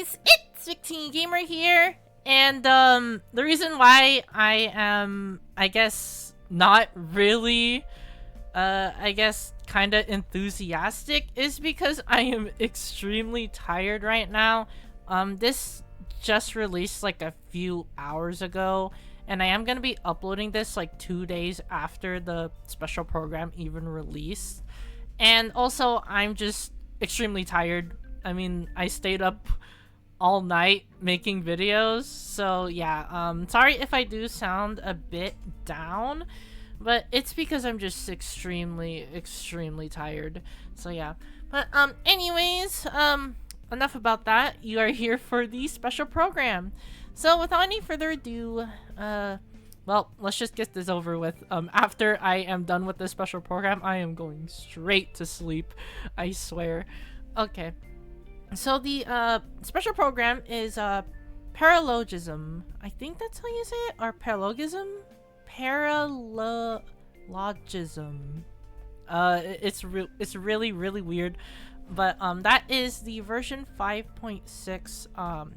guys, it's 16 Gamer here, and the reason why I am, I guess, not really, I guess, kind of enthusiastic is because I am extremely tired right now. This just released like a few hours ago, and I am gonna be uploading this like 2 days after the special program even released. And also, I'm just extremely tired. I mean, I stayed up all night making videos, so yeah, sorry if I do sound a bit down, but it's because I'm just extremely tired. So yeah, but anyways, enough about that. You are here for the special program. So without any further ado, well, let's just get this over with. After I am done with this special program, I am going straight to sleep, I swear. Okay. So the special program is paralogism. I think that's how you say it, or paralogism? Paralogism. It's really weird, but that is the version 5.6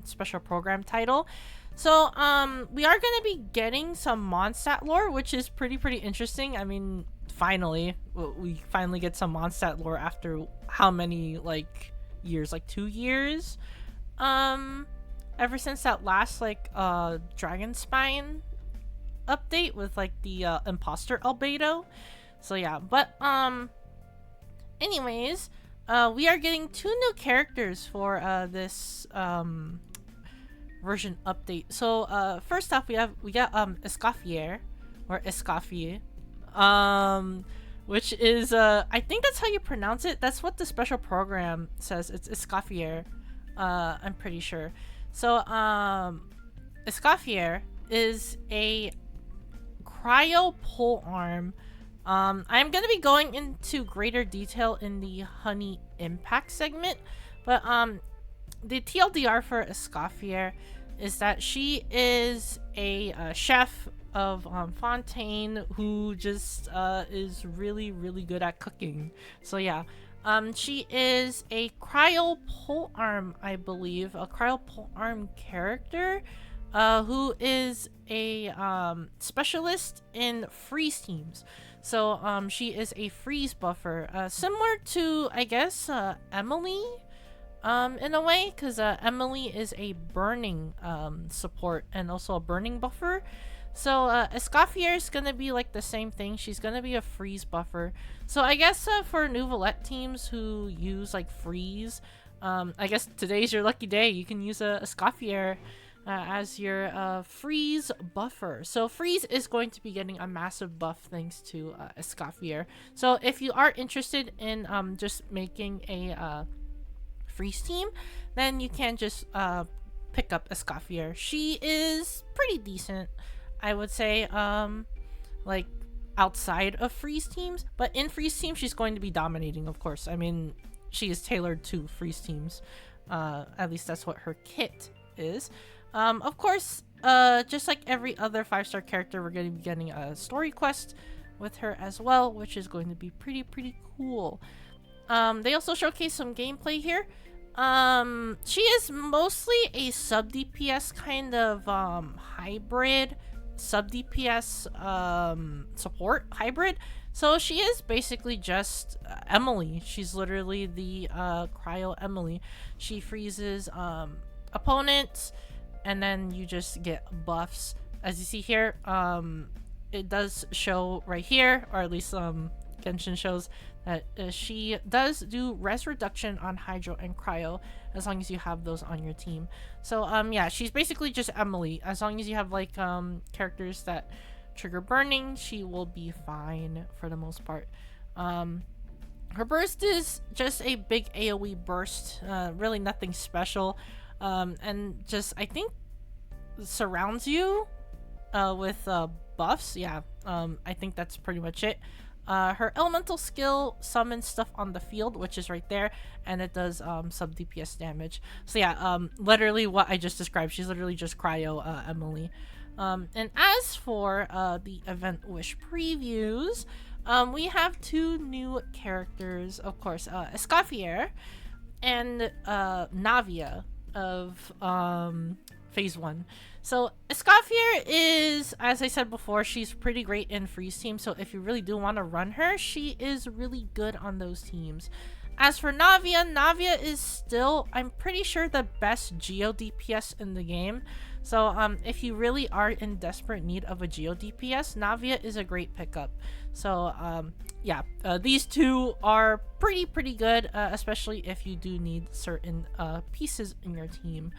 special program title. So we are gonna be getting some Mondstadt lore, which is pretty interesting. I mean, finally, we finally get some Mondstadt lore after how many years, like 2 years, ever since that last dragon spine update with like the imposter albedo. So yeah, but anyways, we are getting 2 new characters for this version update. So first off, we got escoffier, or escoffier, which is I think that's how you pronounce it. That's what the special program says. It's escoffier. I'm pretty sure. So escoffier is a cryo pole arm. I'm gonna be going into greater detail in the Honey Impact segment, but the TLDR for escoffier is that she is a chef of Fontaine who just is really good at cooking. So yeah, she is a cryo pole arm, I believe, a cryo pole arm character who is a specialist in freeze teams. So she is a freeze buffer, similar to, I guess, Emily, in a way, because Emily is a burning support and also a burning buffer. So escoffier is gonna be like the same thing. She's gonna be a freeze buffer. So I guess for Nouvellette teams who use like freeze, I guess today's your lucky day. You can use a escoffier as your freeze buffer. So freeze is going to be getting a massive buff thanks to escoffier. So if you are interested in just making a freeze team, then you can just pick up escoffier. She is pretty decent, I would say, like outside of freeze teams, but in freeze teams she's going to be dominating, of course. I mean, she is tailored to freeze teams. At least that's what her kit is. Of course, just like every other 5-star character, we're going to be getting a story quest with her as well, which is going to be pretty cool. They also showcase some gameplay here. She is mostly a sub DPS kind of hybrid, sub DPS support hybrid. So she is basically just Emily. She's literally the cryo Emily. She freezes opponents, and then you just get buffs. As you see here, it does show right here, or at least Genshin shows that she does do res reduction on hydro and cryo as long as you have those on your team. So yeah, she's basically just Emily. As long as you have like characters that trigger burning, she will be fine for the most part. Her burst is just a big AoE burst, really nothing special, and just, I think, surrounds you with buffs. Yeah, I think that's pretty much it. Her elemental skill summons stuff on the field, which is right there, and it does sub DPS damage. So yeah, literally what I just described. She's literally just cryo Emily. And as for the event wish previews, we have 2 new characters, of course, escoffier and Navia. of phase 1. So escoffier is, as I said before, she's pretty great in freeze teams, so if you really do want to run her, she is really good on those teams. As for Navia, Navia is still, I'm pretty sure, the best Geo DPS in the game. So if you really are in desperate need of a Geo DPS, Navia is a great pickup. So yeah, these two are pretty good, especially if you do need certain pieces in your team.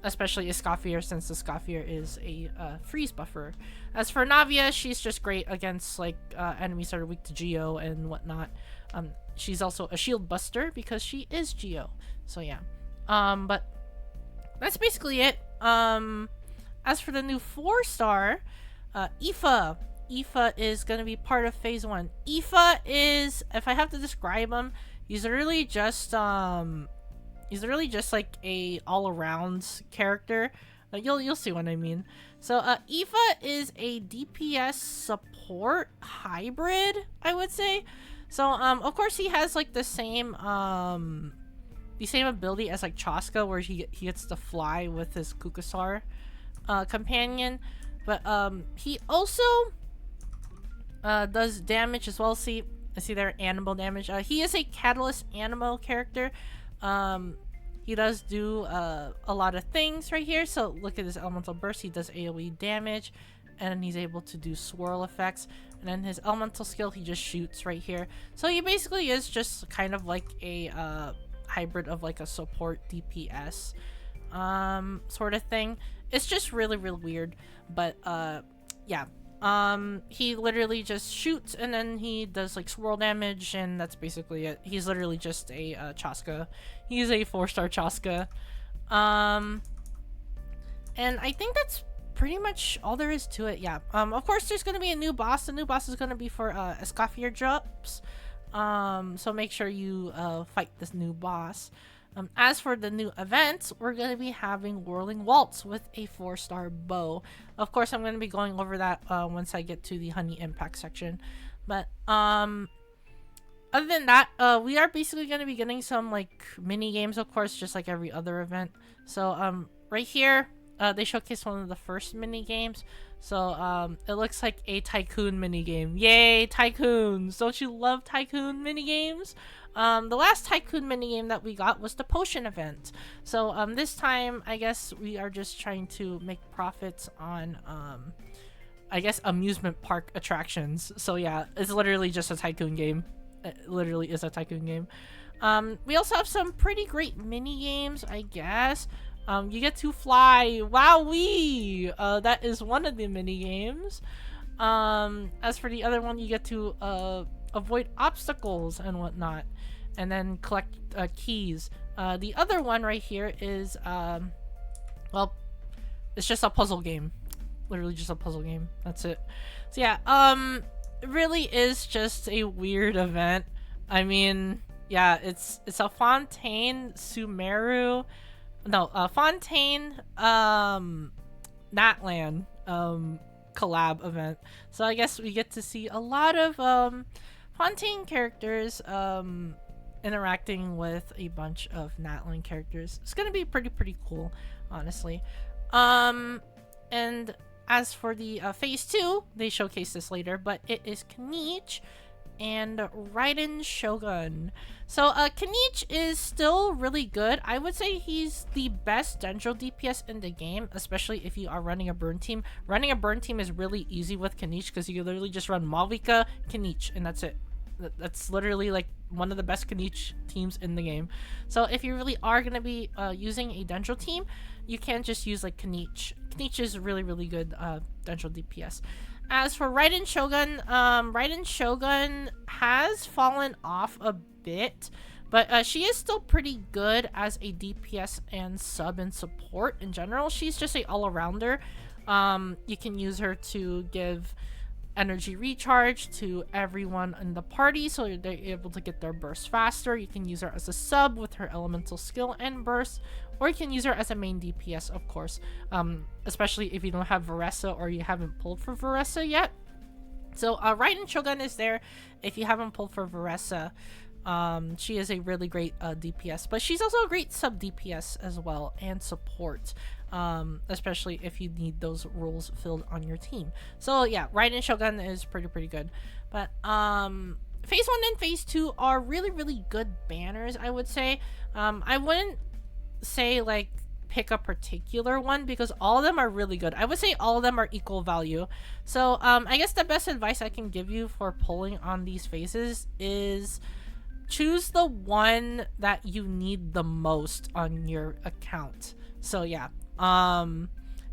Especially escoffier, since escoffier is a freeze buffer. As for Navia, she's just great against like enemies that are weak to Geo and whatnot. She's also a shield buster because she is Geo. So yeah. But that's basically it. As for the new 4-star, Aoife. Aoife is going to be part of phase 1. Aoife is, if I have to describe him, he's really just like a all-around character. You'll see what I mean. So Aoife is a DPS support hybrid, I would say. So of course he has like the same ability as like Chaska, where he gets to fly with his Kukasar companion, but he also does damage as well. See there, animal damage. He is a catalyst animal character. He does do a lot of things right here. So look at his elemental burst. He does AoE damage, and then he's able to do swirl effects. And then his elemental skill, he just shoots right here. So he basically is just kind of like a hybrid of like a support DPS sort of thing. It's just really weird, but yeah. He literally just shoots and then he does like swirl damage, and that's basically it. He's literally just a Chaska. He's a 4-star Chaska. And I think that's pretty much all there is to it. Yeah. Of course there's gonna be a new boss. The new boss is gonna be for escoffier drops. So make sure you fight this new boss. As for the new events, we're going to be having Whirling Waltz with a 4-star bow. Of course, I'm going to be going over that once I get to the Honey Impact section. But other than that, we are basically going to be getting some like mini games, of course, just like every other event. So right here, they showcased one of the first mini games. So it looks like a tycoon mini game. Yay, tycoons! Don't you love tycoon mini games? The last tycoon minigame that we got was the potion event. So this time I guess we are just trying to make profits on I guess amusement park attractions. So yeah, it's literally just a tycoon game. It literally is a tycoon game. We also have some pretty great mini games, I guess. You get to fly. Wowee! That is one of the mini games. As for the other one, you get to avoid obstacles and whatnot, and then collect keys. The other one right here is well, it's just a puzzle game. Literally just a puzzle game. That's it. So yeah, it really is just a weird event. I mean, yeah, it's a Fontaine Sumeru, no, Fontaine Natlan collab event. So I guess we get to see a lot of Fontaine characters interacting with a bunch of Natlan characters. It's gonna be pretty cool, honestly. And as for the phase 2, they showcase this later, but it is Kniech and Raiden Shogun. So Kniech is still really good. I would say he's the best Dendro DPS in the game, especially if you are running a burn team. Running a burn team is really easy with Kniech because you literally just run Malvika, Kniech, and that's it. That's literally like one of the best Kniech teams in the game. So if you really are going to be using a Dendro team, you can just use like Kniech. Kniech is really good Dendro DPS. As for Raiden Shogun has fallen off a bit, but she is still pretty good as a DPS and sub and support in general. She's just a all-arounder. You can use her to give energy recharge to everyone in the party so they're able to get their burst faster. You can use her as a sub with her elemental skill and burst, or you can use her as a main DPS, of course, especially if you don't have Varessa or you haven't pulled for Varessa yet. So Raiden Shogun is there if you haven't pulled for Varessa. She is a really great DPS, but she's also a great sub DPS as well and support, especially if you need those roles filled on your team. So yeah, Raiden Shogun is pretty good. But Phase 1 and Phase 2 are really good banners, I would say. I wouldn't say like pick a particular one because all of them are really good. I would say all of them are equal value. So I guess the best advice I can give you for pulling on these phases is choose the one that you need the most on your account. So yeah,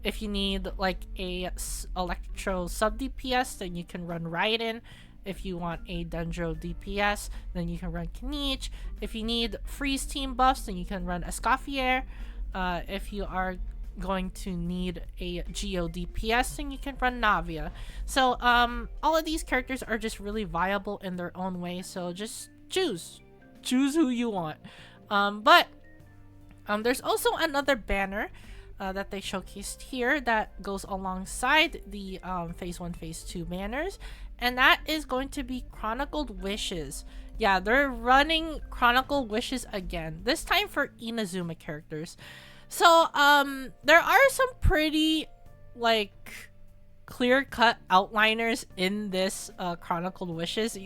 if you need like a electro sub DPS, then you can run Raiden. If you want a Dendro DPS, then you can run Kniich. If you need freeze team buffs, then you can run Escoffier. If you are going to need a Geo DPS, then you can run Navia. So all of these characters are just really viable in their own way, so just choose who you want. But there's also another banner that they showcased here that goes alongside the Phase 1, Phase 2 banners, and that is going to be Chronicled Wishes. Yeah, they're running Chronicle Wishes again, this time for Inazuma characters. So there are some pretty like clear-cut outliners in this Chronicled Wishes.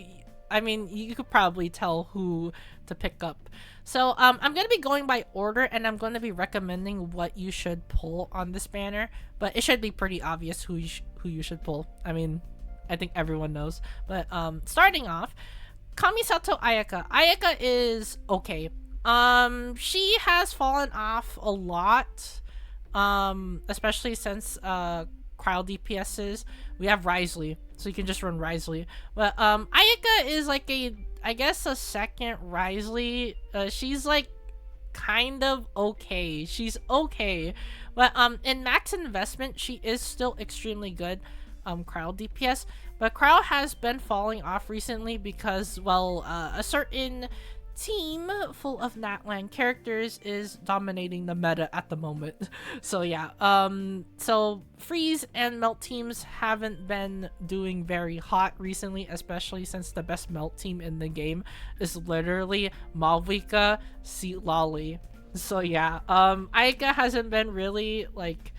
I mean, you could probably tell who to pick up. So I'm going to be going by order, and I'm going to be recommending what you should pull on this banner. But it should be pretty obvious who you should pull. I mean, I think everyone knows. But starting off, Kamisato Ayaka. Ayaka is okay. She has fallen off a lot, especially since cryo DPSs. We have Risley, so you can just run Risley. But Ayaka is like I guess a second Risley. She's like kind of okay. She's okay, but in max investment, she is still extremely good. Cryo DPS, but cryo has been falling off recently because, well, a certain team full of Natlan characters is dominating the meta at the moment. So yeah, so freeze and melt teams haven't been doing very hot recently, especially since the best melt team in the game is literally Malvika Seat Lolly. So yeah, Aika hasn't been really like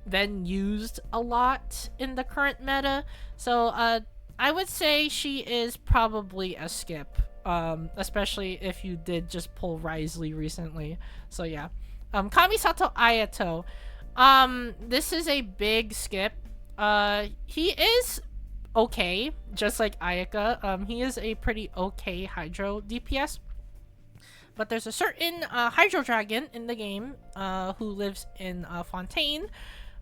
been used a lot in the current meta, so I would say she is probably a skip, especially if you did just pull Risley recently. So yeah, Kamisato Ayato, this is a big skip. He is okay, just like Ayaka. He is a pretty okay Hydro DPS, but there's a certain Hydro Dragon in the game who lives in Fontaine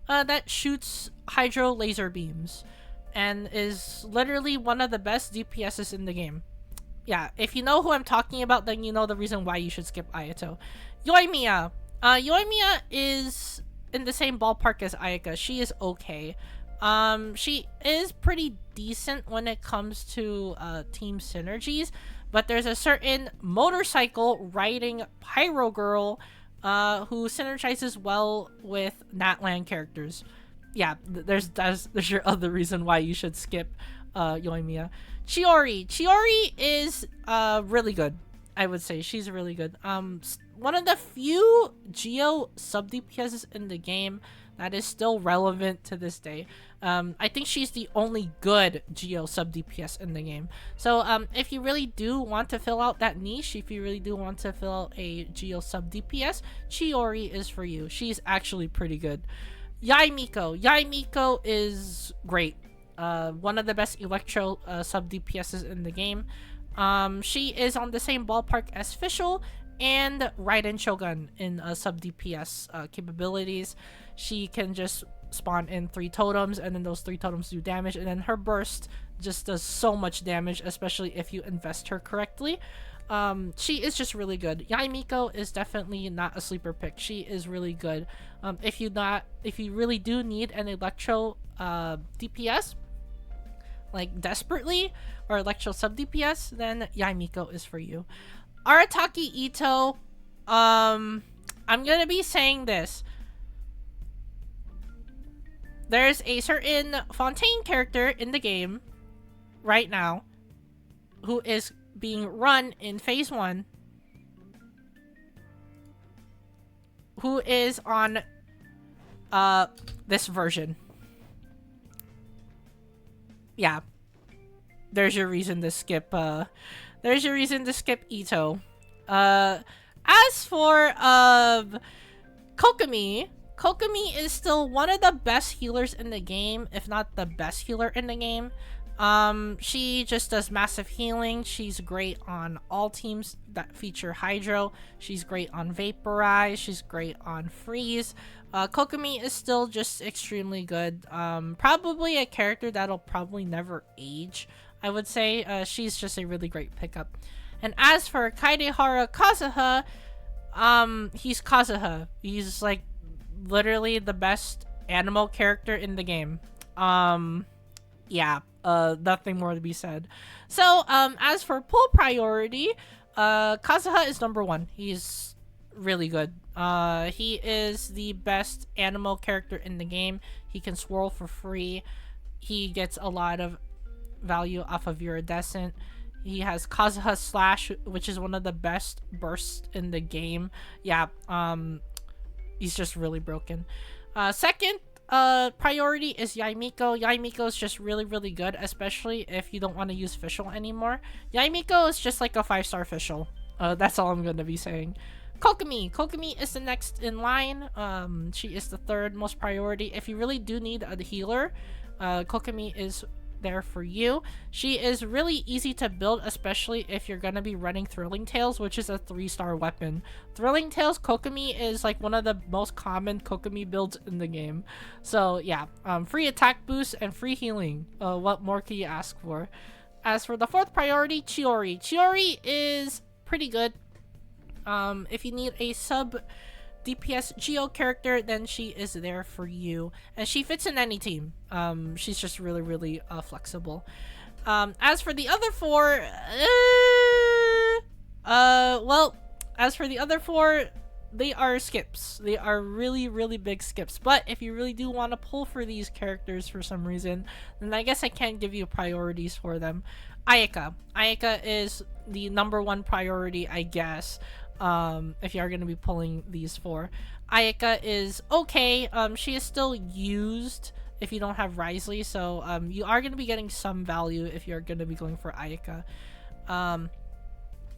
that shoots Hydro laser beams and is literally one of the best DPSs in the game. Yeah, if you know who I'm talking about, then you know the reason why you should skip Ayato. Yoimiya. Yoimiya is in the same ballpark as Ayaka. She is okay. She is pretty decent when it comes to team synergies, but there's a certain motorcycle riding Pyro Girl who synergizes well with Natlan characters. Yeah, there's your other reason why you should skip Yoimiya. Chiori is really good. I would say she's really good. One of the few Geo sub DPSs in the game that is still relevant to this day. I think she's the only good Geo sub DPS in the game. So if you really do want to fill out that niche, if you really do want to fill out a Geo sub DPS, Chiori is for you. She's actually pretty good. Yaimiko. Yaimiko is great. One of the best Electro sub DPSs in the game. She is on the same ballpark as Fischl and Raiden Shogun in sub DPS capabilities. She can just spawn in 3 totems, and then those 3 totems do damage, and then her burst just does so much damage, especially if you invest her correctly. She is just really good. Yaimiko is definitely not a sleeper pick. She is really good. If you really do need an Electro DPS, like desperately, or Electro sub DPS, then Yaimiko is for you. Arataki Ito, I'm gonna be saying this. There's a certain Fontaine character in the game right now who is being run in phase 1, who is on this version. Yeah. There's your reason to skip Ito. As for Kokomi, Kokomi is still one of the best healers in the game, if not the best healer in the game. She just does massive healing. She's great on all teams that feature Hydro. She's great on Vaporize. She's great on Freeze. Kokomi is still just extremely good. Probably a character that'll probably never age, I would say. She's just a really great pickup. And as for Kaidehara Kazuha, he's Kazuha. He's like literally the best animal character in the game. Yeah, nothing more to be said. So, as for pull priority, Kazuha is number 1. He's really good. He is the best animal character in the game. He can swirl for free. He gets a lot of value off of Iridescent. He has Kazuha Slash, which is one of the best bursts in the game. Yeah, he's just really broken. Second priority is Yaimiko. Yaimiko is just really, really good, especially if you don't want to use Fischl anymore. Yaimiko is just like a 5-star Fischl. That's all I'm going to be saying. Kokomi. Kokomi is the next in line. She is the 3rd most priority. If you really do need a healer, Kokomi is there for you. She is really easy to build, especially if you're gonna be running Thrilling Tales, which is a 3-star weapon. Thrilling Tales Kokomi is like one of the most common Kokomi builds in the game. So yeah, free attack boost and free healing. What more can you ask for? As for the 4th priority, Chiori. Chiori is pretty good. If you need a sub DPS Geo character, then she is there for you, and she fits in any team. She's just really, really flexible. As for the other 4, well, as for the other 4, they are skips. They are really, really big skips. But if you really do want to pull for these characters for some reason, then I guess I can't give you priorities for them. Ayaka. Ayaka is the number 1 priority, I guess. If you are going to be pulling these 4. Ayaka is okay. She is still used if you don't have Risley, so you are going to be getting some value if you're going to be going for Ayaka.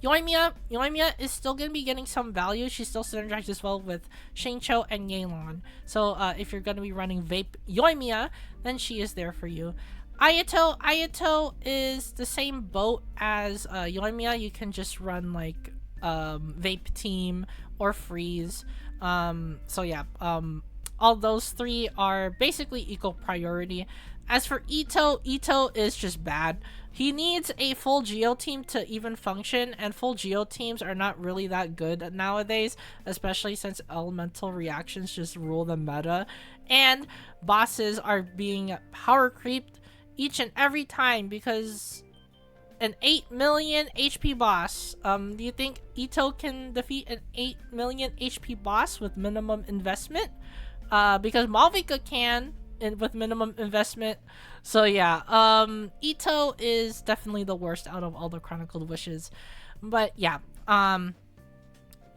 Yoimiya is still going to be getting some value. She still synergizes well with Shincho and Yelan. So if you're going to be running Vape Yoimiya, then she is there for you. Ayato is the same boat as Yoimiya. You can just run like Vape Team or Freeze. So yeah, all those 3 are basically equal priority. As for Ito is just bad. He needs a full Geo team to even function, and full Geo teams are not really that good nowadays, especially since elemental reactions just rule the meta, and bosses are being power creeped each and every time because an 8 million HP boss. Do you think Ito can defeat an 8 million HP boss with minimum investment? Because Malvika can with minimum investment. So yeah, Ito is definitely the worst out of all the Chronicled Wishes. But yeah,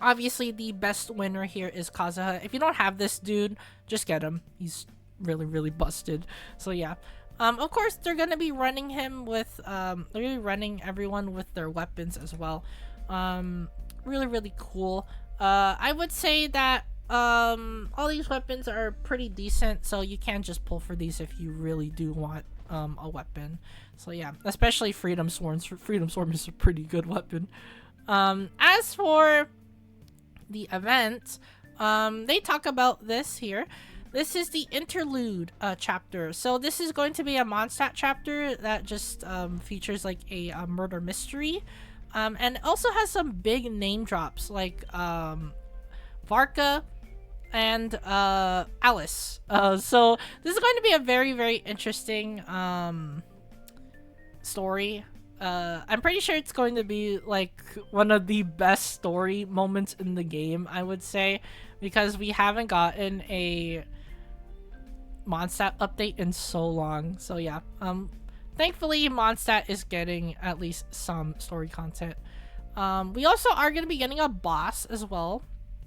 obviously the best winner here is Kazuha. If you don't have this dude, just get him. He's really, really busted. So yeah. Of course, they're gonna be running him with, they're gonna be running everyone with their weapons as well. Really, really cool. I would say that, all these weapons are pretty decent, so you can just pull for these if you really do want, a weapon. So yeah, especially Freedom Swords. Freedom Sword is a pretty good weapon. As for the event, they talk about this here. This is the interlude chapter. So this is going to be a Mondstadt chapter that just features like a murder mystery. And it also has some big name drops like Varka and Alice. So this is going to be a very, very interesting story. I'm pretty sure it's going to be like one of the best story moments in the game, I would say, because we haven't gotten a Mondstadt update in so long. So yeah, thankfully Mondstadt is getting at least some story content. We also are going to be getting a boss as well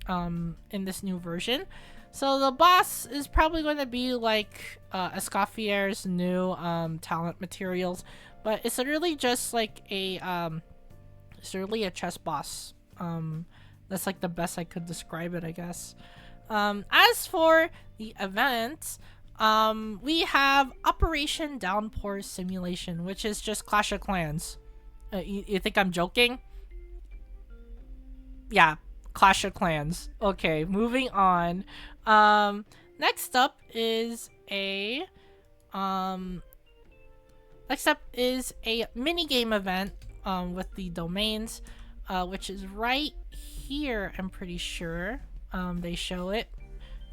in this new version. So the boss is probably going to be like Escoffier's new talent materials, but it's literally just like it's literally a chess boss. That's like the best I could describe it, I guess. As for the event, we have Operation Downpour Simulation, which is just Clash of Clans. You think I'm joking? Yeah, Clash of Clans. Okay, moving on. Next up is a mini game event with the domains, which is right here. I'm pretty sure they show it.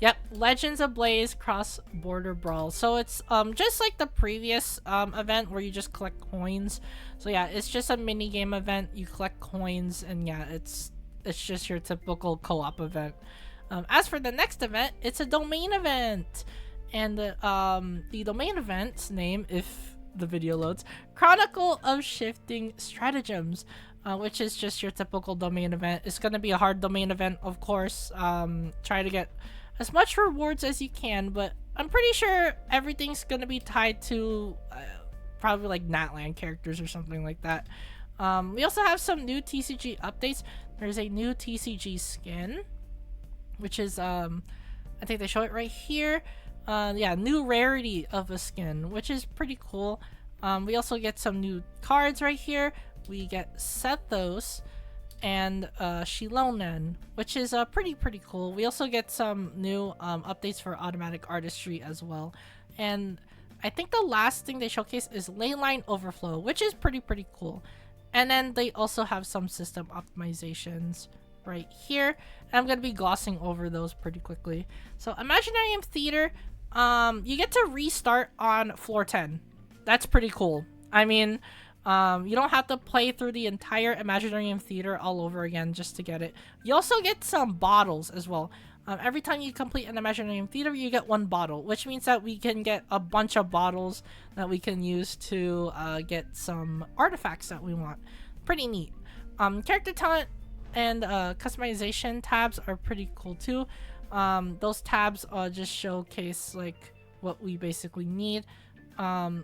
Yep, Legends of Blaze Cross Border Brawl. So it's just like the previous event where you just collect coins. So yeah, it's just a mini game event. You collect coins, and yeah, it's just your typical co-op event. As for the next event, it's a domain event, and the domain event's name, if the video loads, Chronicle of Shifting Stratagems, which is just your typical domain event. It's gonna be a hard domain event, of course. Try to get as much rewards as you can, but I'm pretty sure everything's gonna be tied to probably like Natland characters or something like that. We also have some new TCG updates. There's a new TCG skin, which is I think they show it right here. Yeah, new rarity of a skin, which is pretty cool. We also get some new cards right here. We get Sethos and Shilonen, which is pretty cool. We also get some new updates for automatic artistry as well. And I think the last thing they showcase is Leyline Overflow, which is pretty cool. And then they also have some system optimizations right here. And I'm going to be glossing over those pretty quickly. So Imaginarium Theater, you get to restart on floor 10. That's pretty cool. I mean, you don't have to play through the entire Imaginarium Theater all over again just to get it. You also get some bottles as well. Every time you complete an Imaginarium Theater, you get one bottle, which means that we can get a bunch of bottles that we can use to get some artifacts that we want. Pretty neat. Character talent and customization tabs are pretty cool too. Those tabs just showcase like what we basically need,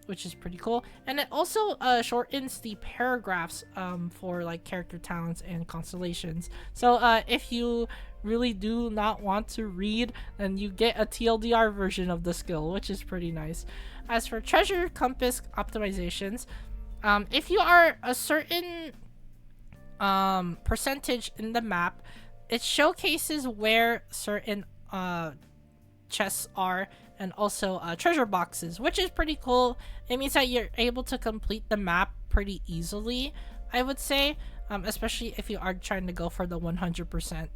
which is pretty cool. And it also shortens the paragraphs for like character talents and constellations. So if you really do not want to read, then you get a TLDR version of the skill, which is pretty nice. As for treasure compass optimizations, if you are a certain percentage in the map, it showcases where certain chests are, and also treasure boxes, which is pretty cool. It means that you're able to complete the map pretty easily, I would say, especially if you are trying to go for the 100%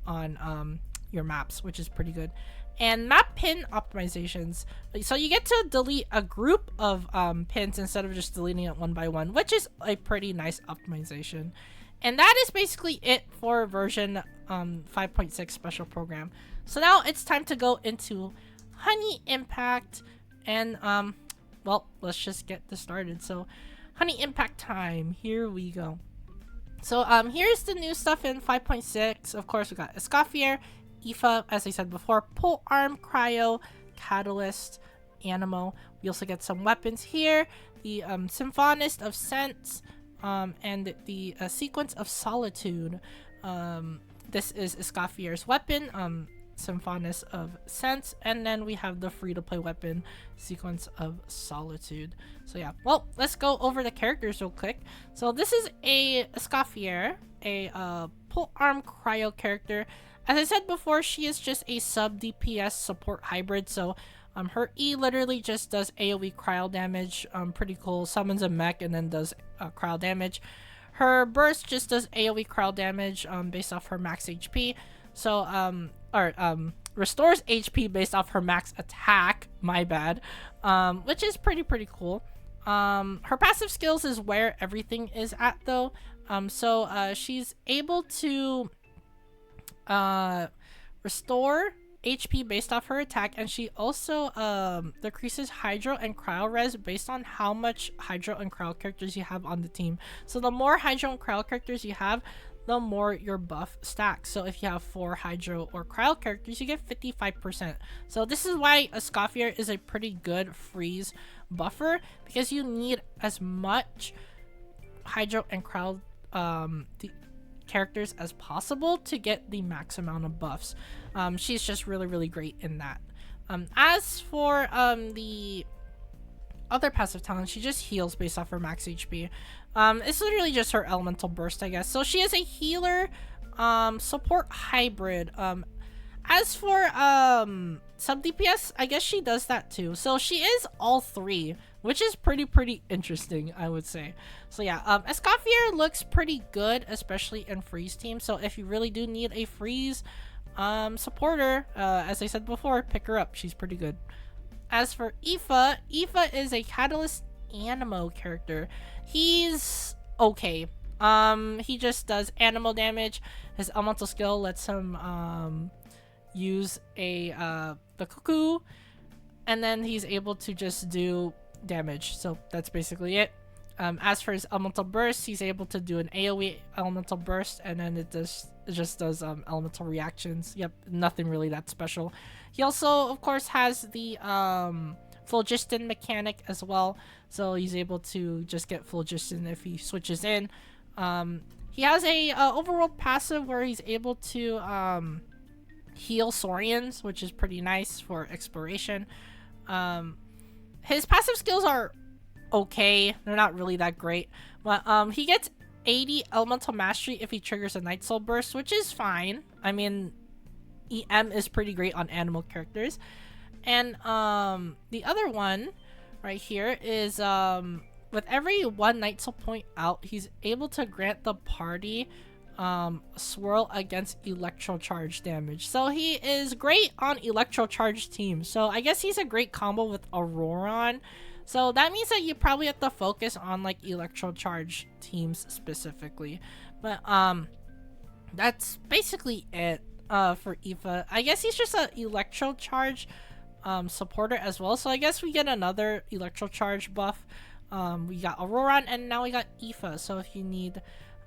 on your maps, which is pretty good. And map pin optimizations, so you get to delete a group of pins instead of just deleting it one by one, which is a pretty nice optimization. And that is basically it for version 5.6 special program. So now it's time to go into Honey Impact, and well, let's just get this started. So Honey Impact time, here we go. So here's the new stuff in 5.6. Of course, we got Escoffier, Aoife, as I said before, Pole Arm, Cryo, Catalyst, Animo. We also get some weapons here, the Symphonist of Sense, and the Sequence of Solitude. This is Escoffier's weapon, Symphonist of Sense, and then we have the free-to-play weapon, Sequence of Solitude. So yeah, well, let's go over the characters real quick. So this is a Escoffier, a Pole Arm Cryo character. As I said before, she is just a sub DPS support hybrid, so her E literally just does AoE cryo damage, pretty cool, summons a mech and then does cryo damage. Her burst just does AoE cryo damage based off her max HP, so restores HP based off her max attack, my bad, which is pretty cool. Her passive skills is where everything is at though, so she's able to restore HP based off her attack, and she also decreases Hydro and Cryo Res based on how much Hydro and Cryo characters you have on the team. So the more Hydro and Cryo characters you have, the more your buff stacks. So if you have 4 Hydro or Cryo characters, you get 55%. So this is why Escoffier is a pretty good freeze buffer, because you need as much Hydro and Cryo characters as possible to get the max amount of buffs. She's just really great in that. As for the other passive talent, she just heals based off her max HP. It's literally just her elemental burst, I guess. So she is a healer support hybrid. As for sub DPS, I guess she does that too. So she is all 3, which is pretty interesting, I would say. So yeah, Escoffier looks pretty good, especially in freeze team. So if you really do need a freeze supporter, as I said before, pick her up. She's pretty good. As for Aoife, Aoife is a Catalyst Animo character. He's okay. He just does animal damage. His elemental skill lets him use the cuckoo, and then he's able to just do damage. So that's basically it. As for his elemental burst, he's able to do an AoE elemental burst, and then it just does elemental reactions. Yep, nothing really that special. He also, of course, has the phlogiston mechanic as well, so he's able to just get phlogiston if he switches in. He has a overworld passive where he's able to heal Saurians, which is pretty nice for exploration. His passive skills are okay. They're not really that great. But he gets 80 elemental mastery if he triggers a Night Soul burst, which is fine. I mean, EM is pretty great on animal characters. And the other one right here is with every 1 Night Soul point out, he's able to grant the party swirl against electro charge damage. So he is great on electro charge teams. So I guess he's a great combo with Auroron. So that means that you probably have to focus on like electro charge teams specifically. But that's basically it for Aoife. I guess he's just an electro charge supporter as well. So I guess we get another electro charge buff. We got Auroron, and now we got Aoife. So if you need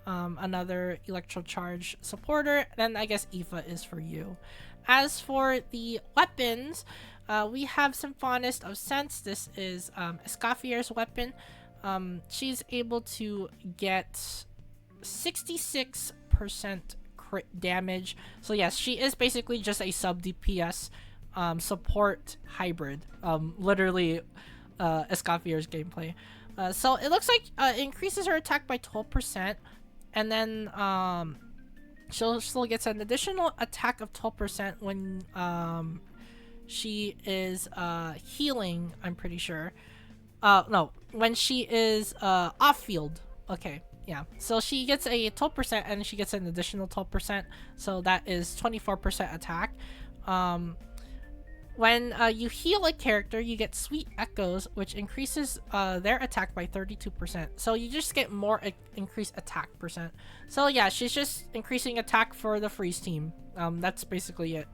another electro charge supporter, then I guess Aoife is for you. As for the weapons, we have Symphonist of Sense. This is Escoffier's weapon. She's able to get 66% crit damage. So yes, she is basically just a sub DPS support hybrid. Literally Escoffier's gameplay. So it looks like it increases her attack by 12%, and then she'll still gets an additional attack of 12% when she is healing, I'm pretty sure. No, when she is off field. Okay, yeah. So she gets a 12% and she gets an additional 12%. So that is 24% attack. When you heal a character, you get Sweet Echoes, which increases their attack by 32%. So you just get more increased attack percent. So yeah, she's just increasing attack for the freeze team. That's basically it.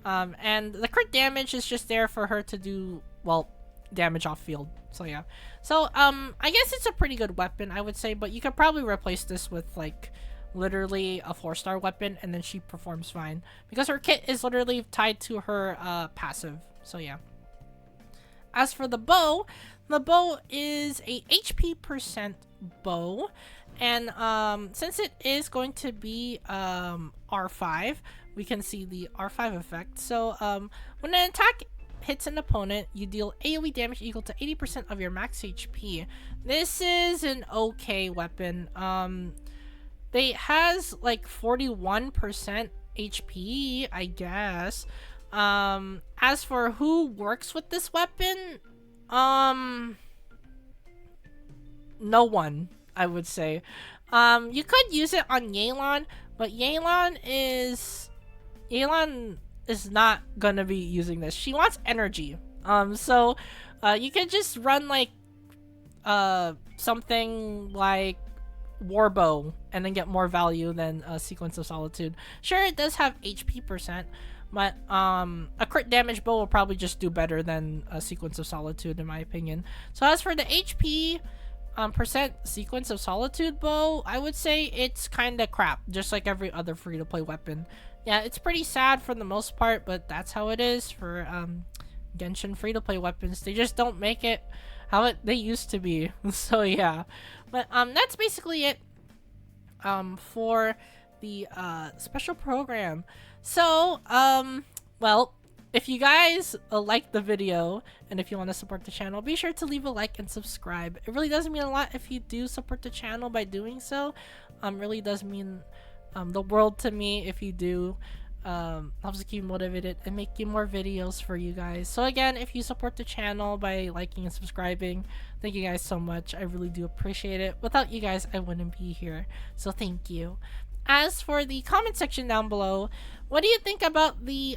And the crit damage is just there for her to do, well, damage off field. So yeah. So I guess it's a pretty good weapon, I would say, but you could probably replace this with like literally a 4-star weapon, and then she performs fine because her kit is literally tied to her passive. So yeah. As for the bow is a HP percent bow, and since it is going to be R5, we can see the R5 effect. So when an attack hits an opponent, you deal AoE damage equal to 80% of your max HP. This is an okay weapon. It has like 41% HP, I guess. As for who works with this weapon, no one, I would say. You could use it on Yelan, but Yelan is not gonna be using this. She wants energy. So you could just run like something like Warbow and then get more value than Sequence of Solitude. Sure, it does have HP percent, but a crit damage bow will probably just do better than a Sequence of Solitude in my opinion. So as for the HP percent Sequence of Solitude bow, I would say it's kind of crap, just like every other free-to-play weapon. Yeah, it's pretty sad for the most part, but that's how it is for Genshin free-to-play weapons. They just don't make it how they used to be. So yeah, but that's basically it for the special program. So well, if you guys like the video and if you want to support the channel, be sure to leave a like and subscribe. It really does mean a lot if you do support the channel by doing so. Really does mean the world to me if you do. Helps to keep motivated and making more videos for you guys. So again, if you support the channel by liking and subscribing, thank you guys so much. I really do appreciate it. Without you guys, I wouldn't be here. So thank you. As for the comment section down below, what do you think about the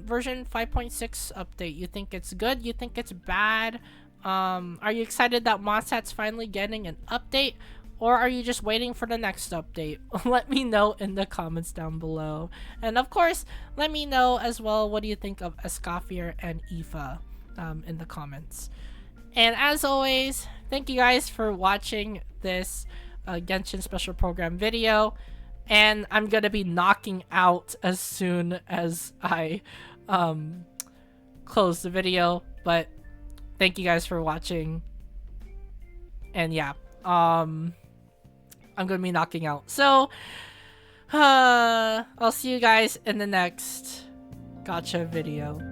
version 5.6 update? You think it's good? You think it's bad? Are you excited that Mondstadt's finally getting an update? Or are you just waiting for the next update? Let me know in the comments down below. And of course, let me know as well what do you think of Escoffier and Aoife in the comments. And as always, thank you guys for watching this Genshin Special Program video. And I'm gonna be knocking out as soon as I close the video. But thank you guys for watching. And yeah, I'm gonna be knocking out. So, I'll see you guys in the next gacha video.